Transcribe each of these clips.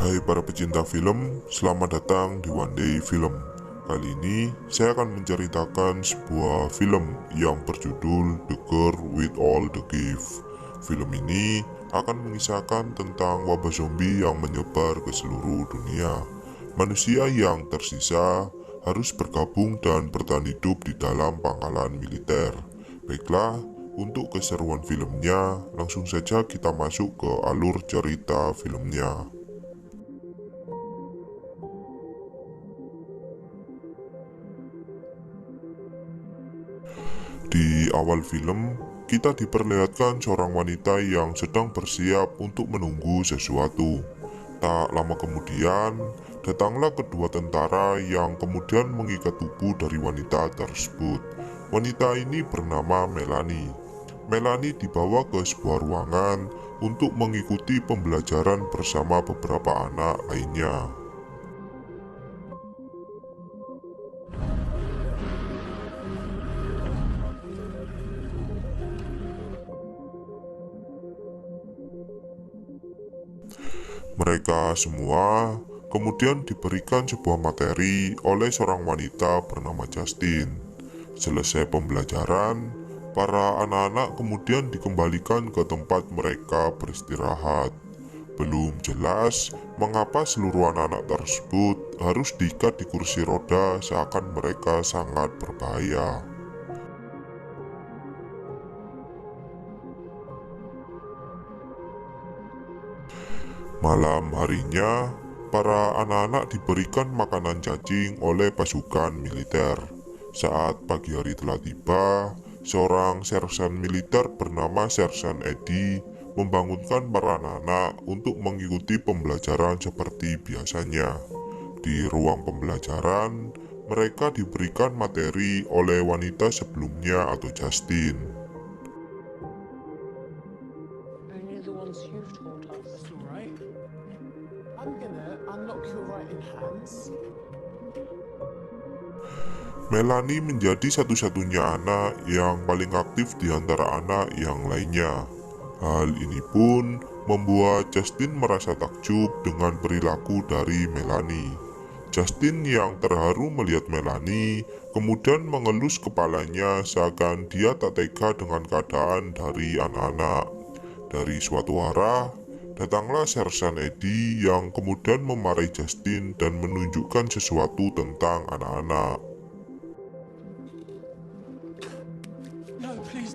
Hai para pecinta film, selamat datang di One Day Film. Kali ini saya akan menceritakan sebuah film yang berjudul The Girl with All the Gift. Film ini akan mengisahkan tentang wabah zombie yang menyebar ke seluruh dunia. Manusia yang tersisa harus bergabung dan bertahan hidup di dalam pangkalan militer. Baiklah, untuk keseruan filmnya, langsung saja kita masuk ke alur cerita filmnya. Di awal film, kita diperlihatkan seorang wanita yang sedang bersiap untuk menunggu sesuatu. Tak lama kemudian, datanglah kedua tentara yang kemudian mengikat tubuh dari wanita tersebut. Wanita ini bernama Melanie. Melanie dibawa ke sebuah ruangan untuk mengikuti pembelajaran bersama beberapa anak lainnya. Mereka semua kemudian diberikan sebuah materi oleh seorang wanita bernama Justin. Selesai pembelajaran, para anak-anak kemudian dikembalikan ke tempat mereka beristirahat. Belum jelas mengapa seluruh anak-anak tersebut harus diikat di kursi roda seakan mereka sangat berbahaya. Malam harinya, para anak-anak diberikan makanan cacing oleh pasukan militer. Saat pagi hari telah tiba, seorang sersan militer bernama Sersan Eddie membangunkan para anak-anak untuk mengikuti pembelajaran seperti biasanya. Di ruang pembelajaran, mereka diberikan materi oleh wanita sebelumnya atau Justin. Only the ones you've told us. That's all right. I'm gonna unlock your writing hands. Melanie menjadi satu-satunya anak yang paling aktif di antara anak yang lainnya. Hal ini pun membuat Justin merasa takjub dengan perilaku dari Melanie. Justin yang terharu melihat Melanie kemudian mengelus kepalanya seakan dia tak tega dengan keadaan dari anak-anak. Dari suatu arah, datanglah Sersan Eddie yang kemudian memarahi Justin dan menunjukkan sesuatu tentang anak-anak. No, please.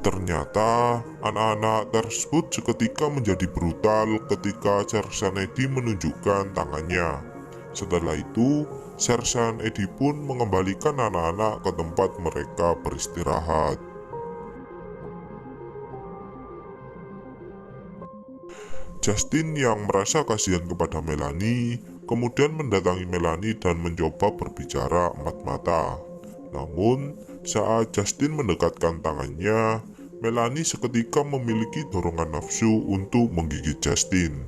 Ternyata anak-anak tersebut seketika menjadi brutal ketika Sersan Eddie menunjukkan tangannya. Setelah itu, Sersan Eddie pun mengembalikan anak-anak ke tempat mereka beristirahat. Justin yang merasa kasihan kepada Melanie kemudian mendatangi Melanie dan mencoba berbicara empat mata. Namun, saat Justin mendekatkan tangannya, Melanie seketika memiliki dorongan nafsu untuk menggigit Justin.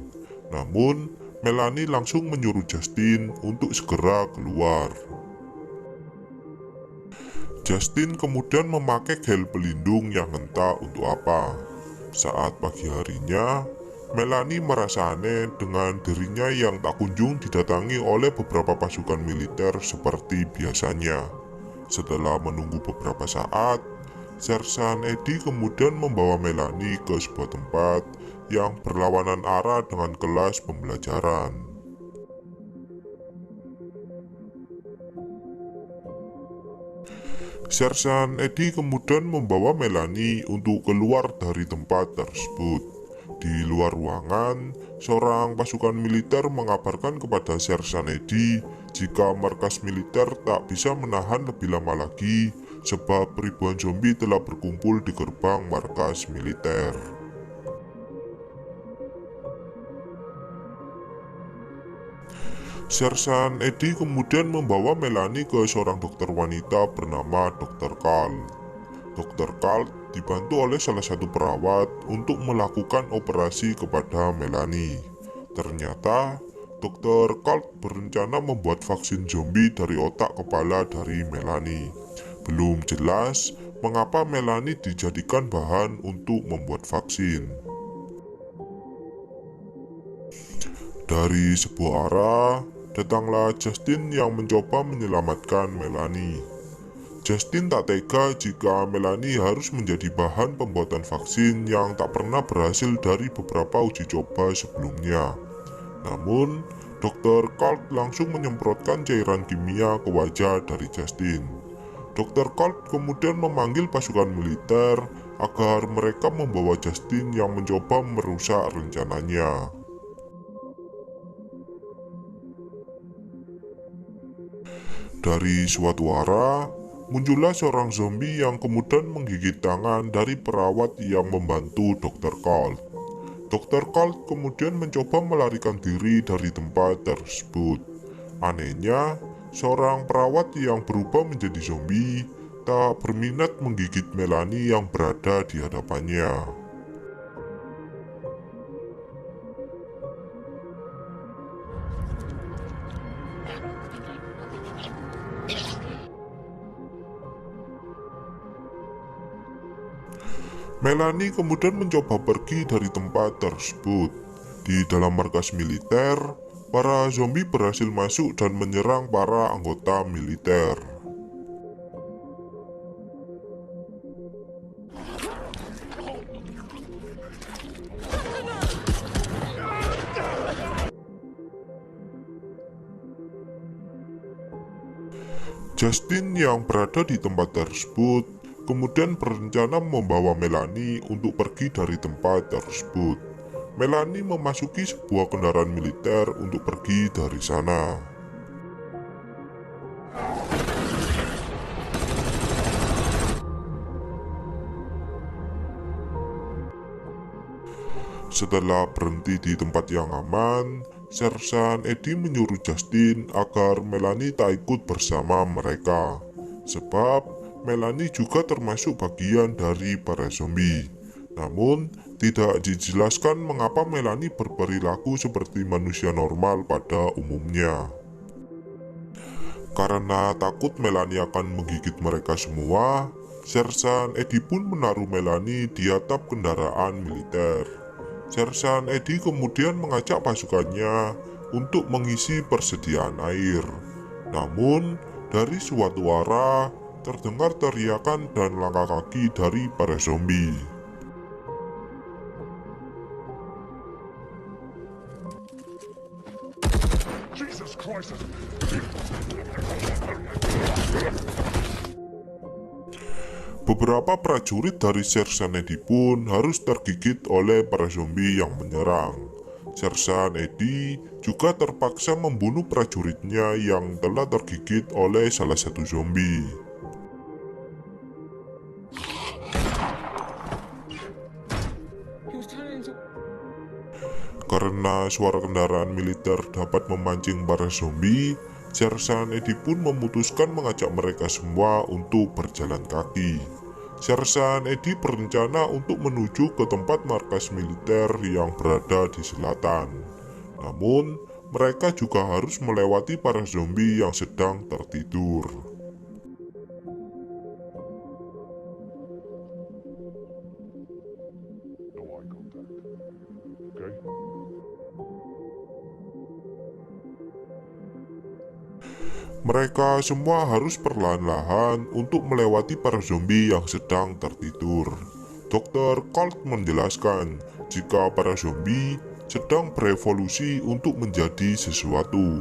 Namun, Melanie langsung menyuruh Justin untuk segera keluar. Justin kemudian memakai gel pelindung yang entah untuk apa. Saat pagi harinya, Melanie merasa aneh dengan dirinya yang tak kunjung didatangi oleh beberapa pasukan militer seperti biasanya. Setelah menunggu beberapa saat, Sersan Eddie kemudian membawa Melanie ke sebuah tempat yang berlawanan arah dengan kelas pembelajaran. Sersan Eddie kemudian membawa Melanie untuk keluar dari tempat tersebut. Di luar ruangan, seorang pasukan militer mengabarkan kepada Sersan Eddie jika markas militer tak bisa menahan lebih lama lagi sebab ribuan zombie telah berkumpul di gerbang markas militer. Sersan Eddie kemudian membawa Melanie ke seorang dokter wanita bernama Dr. Carl. Dr. Carl dibantu oleh salah satu perawat untuk melakukan operasi kepada Melanie. Ternyata, Dr. Carl berencana membuat vaksin zombie dari otak kepala dari Melanie. Belum jelas mengapa Melanie dijadikan bahan untuk membuat vaksin. Dari sebuah arah, datanglah Justin yang mencoba menyelamatkan Melanie. Justin tak tega jika Melanie harus menjadi bahan pembuatan vaksin yang tak pernah berhasil dari beberapa uji coba sebelumnya. Namun, Dr. Colt langsung menyemprotkan cairan kimia ke wajah dari Justin. Dr. Colt kemudian memanggil pasukan militer agar mereka membawa Justin yang mencoba merusak rencananya. Dari suatu arah, muncullah seorang zombie yang kemudian menggigit tangan dari perawat yang membantu Dr. Colt. Dr. Colt kemudian mencoba melarikan diri dari tempat tersebut. Anehnya, seorang perawat yang berubah menjadi zombie tak berminat menggigit Melanie yang berada di hadapannya. Melanie kemudian mencoba pergi dari tempat tersebut. Di dalam markas militer, para zombie berhasil masuk dan menyerang para anggota militer. Justin yang berada di tempat tersebut kemudian berencana membawa Melanie untuk pergi dari tempat tersebut. Melanie memasuki sebuah kendaraan militer untuk pergi dari sana. Setelah berhenti di tempat yang aman, Sersan Eddie menyuruh Justin agar Melanie tak ikut bersama mereka, sebab Melanie juga termasuk bagian dari para zombie. Namun, tidak dijelaskan mengapa Melanie berperilaku seperti manusia normal pada umumnya. Karena takut Melanie akan menggigit mereka semua, Sersan Eddie pun menaruh Melanie di atap kendaraan militer. Sersan Eddie kemudian mengajak pasukannya untuk mengisi persediaan air. Namun, dari suatu arah terdengar teriakan dan langkah kaki dari para zombie. Jesus Christ! Beberapa prajurit dari Sersan Eddie pun harus tergigit oleh para zombie yang menyerang. Sersan Eddie juga terpaksa membunuh prajuritnya yang telah tergigit oleh salah satu zombie. He was turning into... Karena suara kendaraan militer dapat memancing para zombie, Sersan Eddie pun memutuskan mengajak mereka semua untuk berjalan kaki. Sersan Eddie berencana untuk menuju ke tempat markas militer yang berada di selatan. Namun, mereka juga harus melewati para zombie yang sedang tertidur. No eye contact. Okay? Mereka semua harus perlahan-lahan untuk melewati para zombie yang sedang tertidur. Dr. Colt menjelaskan jika para zombie sedang berevolusi untuk menjadi sesuatu.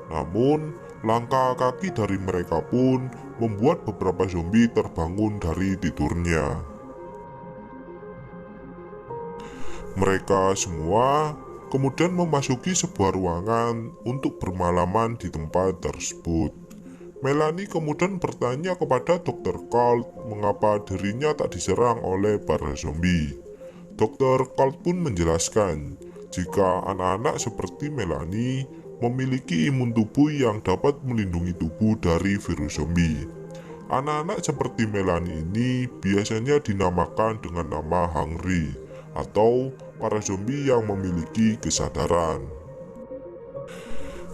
Namun, langkah kaki dari mereka pun membuat beberapa zombie terbangun dari tidurnya. Mereka semua kemudian memasuki sebuah ruangan untuk bermalaman di tempat tersebut. Melanie kemudian bertanya kepada Dr. Colt mengapa dirinya tak diserang oleh para zombie. Dr. Colt pun menjelaskan jika anak-anak seperti Melanie memiliki imun tubuh yang dapat melindungi tubuh dari virus zombie. Anak-anak seperti Melanie ini biasanya dinamakan dengan nama Hungry atau para zombie yang memiliki kesadaran.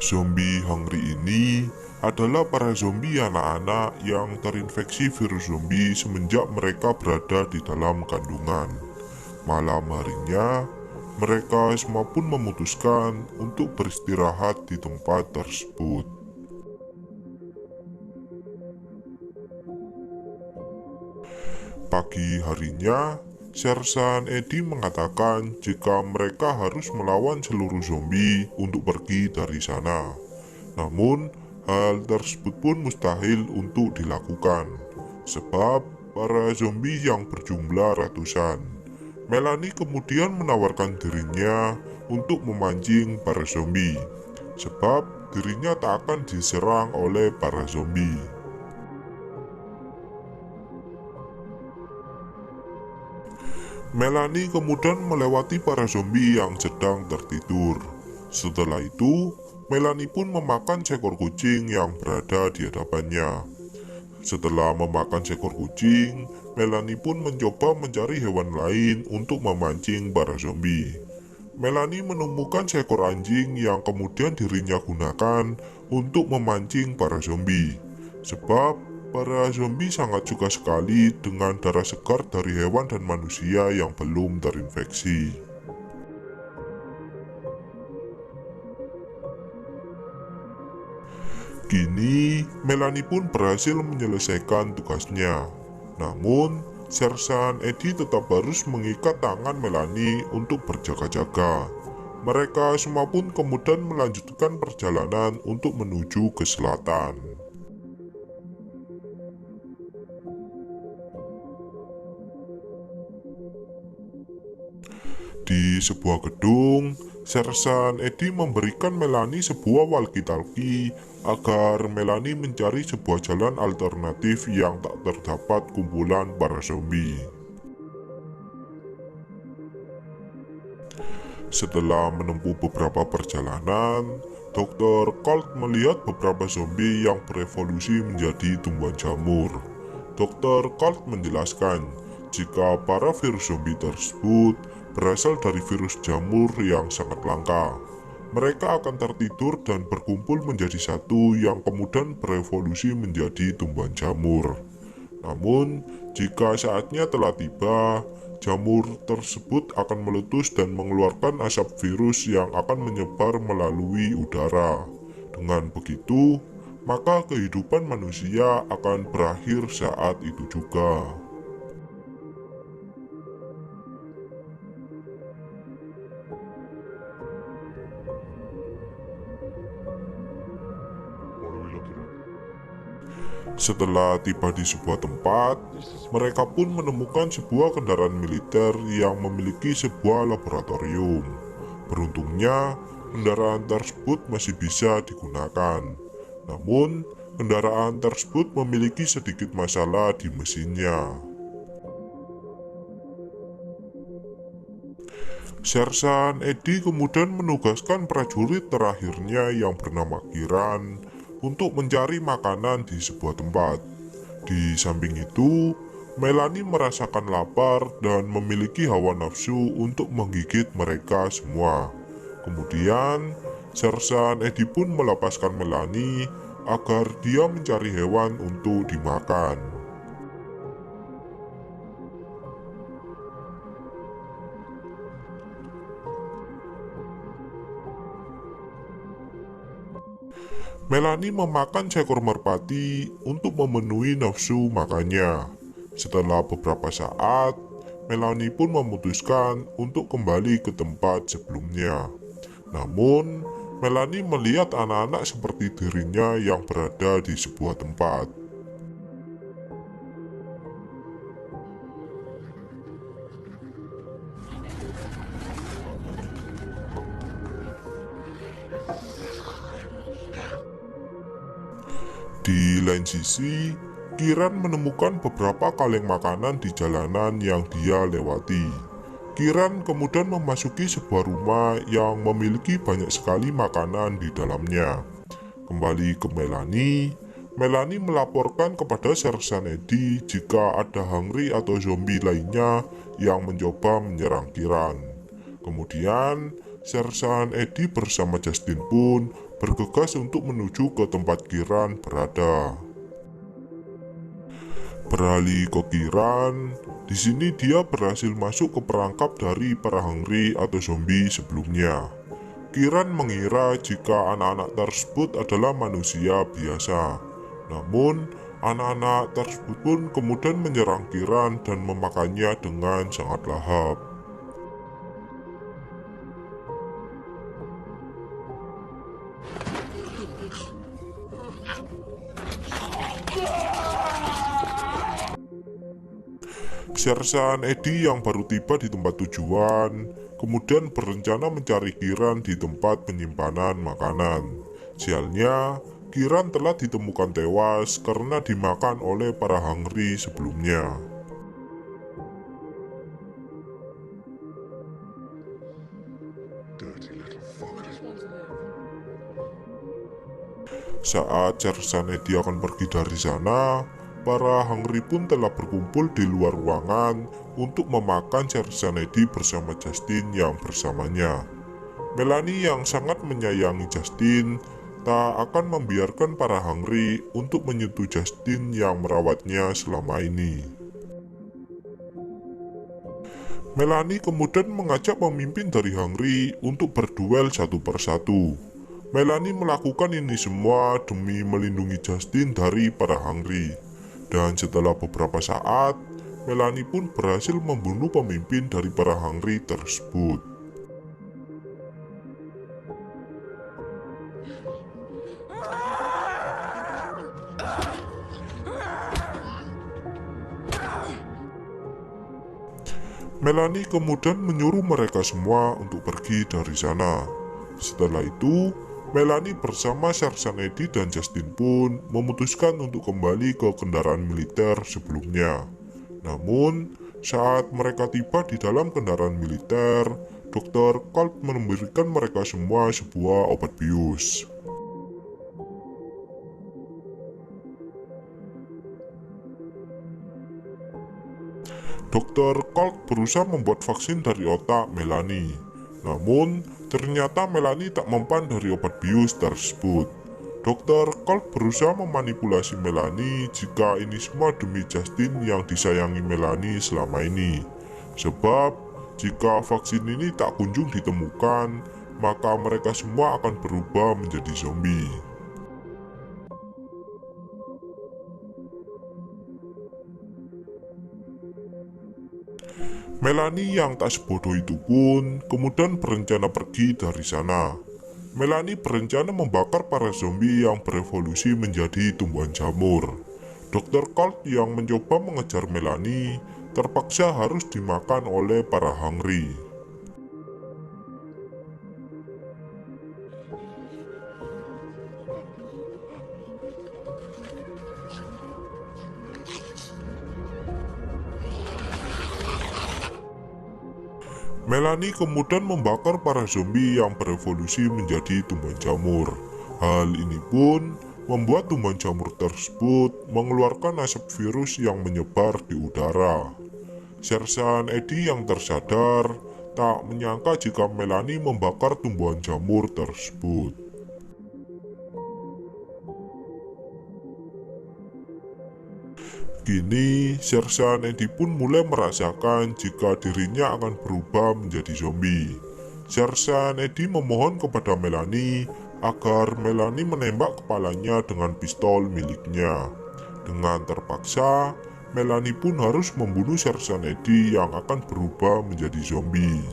Zombie hungry ini adalah para zombie anak-anak yang terinfeksi virus zombie semenjak mereka berada di dalam kandungan. Malam harinya, mereka semua pun memutuskan untuk beristirahat di tempat tersebut. Pagi harinya, Sersan Eddie mengatakan jika mereka harus melawan seluruh zombie untuk pergi dari sana. Namun, hal tersebut pun mustahil untuk dilakukan, sebab para zombie yang berjumlah ratusan. Melanie kemudian menawarkan dirinya untuk memancing para zombie, sebab dirinya tak akan diserang oleh para zombie. Melanie kemudian melewati para zombie yang sedang tertidur. Setelah itu, Melanie pun memakan seekor kucing yang berada di hadapannya. Setelah memakan seekor kucing, Melanie pun mencoba mencari hewan lain untuk memancing para zombie. Melanie menemukan seekor anjing yang kemudian dirinya gunakan untuk memancing para zombie. Sebab para zombie sangat suka sekali dengan darah segar dari hewan dan manusia yang belum terinfeksi. Kini, Melanie pun berhasil menyelesaikan tugasnya. Namun, Sersan Eddie tetap harus mengikat tangan Melanie untuk berjaga-jaga. Mereka semua pun kemudian melanjutkan perjalanan untuk menuju ke selatan. Di sebuah gedung, Sersan Eddie memberikan Melanie sebuah walkie-talkie agar Melanie mencari sebuah jalan alternatif yang tak terdapat kumpulan para zombie. Setelah menempuh beberapa perjalanan, Dr. Colt melihat beberapa zombie yang berevolusi menjadi tumbuhan jamur. Dr. Colt menjelaskan jika para virus zombie tersebut berasal dari virus jamur yang sangat langka. Mereka akan tertidur dan berkumpul menjadi satu yang kemudian berevolusi menjadi tumbuhan jamur. Namun, jika saatnya telah tiba, jamur tersebut akan meletus dan mengeluarkan asap virus yang akan menyebar melalui udara. Dengan begitu, maka kehidupan manusia akan berakhir saat itu juga. What are we looking at? Setelah tiba di sebuah tempat, mereka pun menemukan sebuah kendaraan militer yang memiliki sebuah laboratorium. Beruntungnya, kendaraan tersebut masih bisa digunakan. Namun, kendaraan tersebut memiliki sedikit masalah di mesinnya. Sersan Eddie kemudian menugaskan prajurit terakhirnya yang bernama Kiran untuk mencari makanan di sebuah tempat. Di samping itu, Melanie merasakan lapar dan memiliki hawa nafsu untuk menggigit mereka semua. Kemudian, Sersan Eddie pun melepaskan Melanie agar dia mencari hewan untuk dimakan. Melanie memakan seekor merpati untuk memenuhi nafsu makannya. Setelah beberapa saat, Melanie pun memutuskan untuk kembali ke tempat sebelumnya. Namun, Melanie melihat anak-anak seperti dirinya yang berada di sebuah tempat. Di lain sisi, Kiran menemukan beberapa kaleng makanan di jalanan yang dia lewati. Kiran kemudian memasuki sebuah rumah yang memiliki banyak sekali makanan di dalamnya. Kembali ke Melanie, Melanie melaporkan kepada Sersan Eddie jika ada hungry atau zombie lainnya yang mencoba menyerang Kiran. Kemudian, Sersan Eddie bersama Justin pun bergegas untuk menuju ke tempat Kieran berada. Beralih ke Kieran, di sini dia berhasil masuk ke perangkap dari para hungry atau zombie sebelumnya. Kieran mengira jika anak-anak tersebut adalah manusia biasa. Namun, anak-anak tersebut pun kemudian menyerang Kieran dan memakannya dengan sangat lahap. Sersan Eddie yang baru tiba di tempat tujuan, kemudian berencana mencari Kieran di tempat penyimpanan makanan. Sialnya, Kieran telah ditemukan tewas karena dimakan oleh para hungry sebelumnya. Dirty little fucker. Just want to live. Saat Sersan Eddie akan pergi dari sana, para hungry pun telah berkumpul di luar ruangan untuk memakan Sersan Eddie bersama Justin yang bersamanya. Melanie yang sangat menyayangi Justin tak akan membiarkan para hungry untuk menyentuh Justin yang merawatnya selama ini. Melanie kemudian mengajak pemimpin dari hungry untuk berduel satu persatu. Melanie melakukan ini semua demi melindungi Justin dari para hungry. Dan setelah beberapa saat, Melanie pun berhasil membunuh pemimpin dari para hungry tersebut. Melanie kemudian menyuruh mereka semua untuk pergi dari sana. Setelah itu, Melanie bersama Sersan Eddie dan Justin pun memutuskan untuk kembali ke kendaraan militer sebelumnya. Namun, saat mereka tiba di dalam kendaraan militer, Dr. Colt memberikan mereka semua sebuah obat bius. Dr. Colt berusaha membuat vaksin dari otak Melanie. Namun, ternyata Melanie tak mempan dari obat bius tersebut. Dr. Colt berusaha memanipulasi Melanie jika ini semua demi Justin yang disayangi Melanie selama ini. Sebab, jika vaksin ini tak kunjung ditemukan, maka mereka semua akan berubah menjadi zombie. Melanie yang tak sebodoh itu pun kemudian berencana pergi dari sana. Melanie berencana membakar para zombie yang berevolusi menjadi tumbuhan jamur. Dr. Colt yang mencoba mengejar Melanie terpaksa harus dimakan oleh para hungry. Melanie kemudian membakar para zombie yang berevolusi menjadi tumbuhan jamur. Hal ini pun membuat tumbuhan jamur tersebut mengeluarkan asap virus yang menyebar di udara. Sersan Eddie yang tersadar tak menyangka jika Melanie membakar tumbuhan jamur tersebut. Kini, Sersan Eddie pun mulai merasakan jika dirinya akan berubah menjadi zombie. Sersan Eddie memohon kepada Melanie agar Melanie menembak kepalanya dengan pistol miliknya. Dengan terpaksa, Melanie pun harus membunuh Sersan Eddie yang akan berubah menjadi zombie.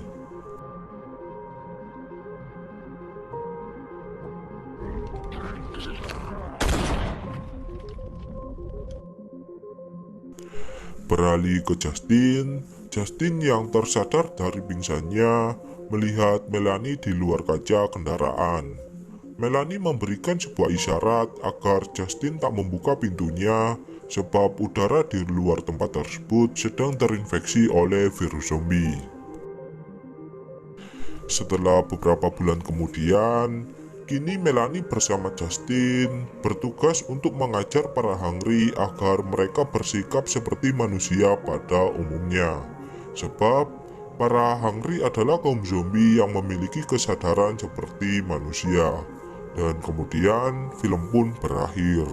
Beralih ke Justin, Justin yang tersadar dari pingsannya melihat Melanie di luar kaca kendaraan. Melanie memberikan sebuah isyarat agar Justin tak membuka pintunya sebab udara di luar tempat tersebut sedang terinfeksi oleh virus zombie. Setelah beberapa bulan kemudian, kini Melanie bersama Justin bertugas untuk mengajar para hungry agar mereka bersikap seperti manusia pada umumnya. Sebab para hungry adalah kaum zombie yang memiliki kesadaran seperti manusia. Dan kemudian film pun berakhir.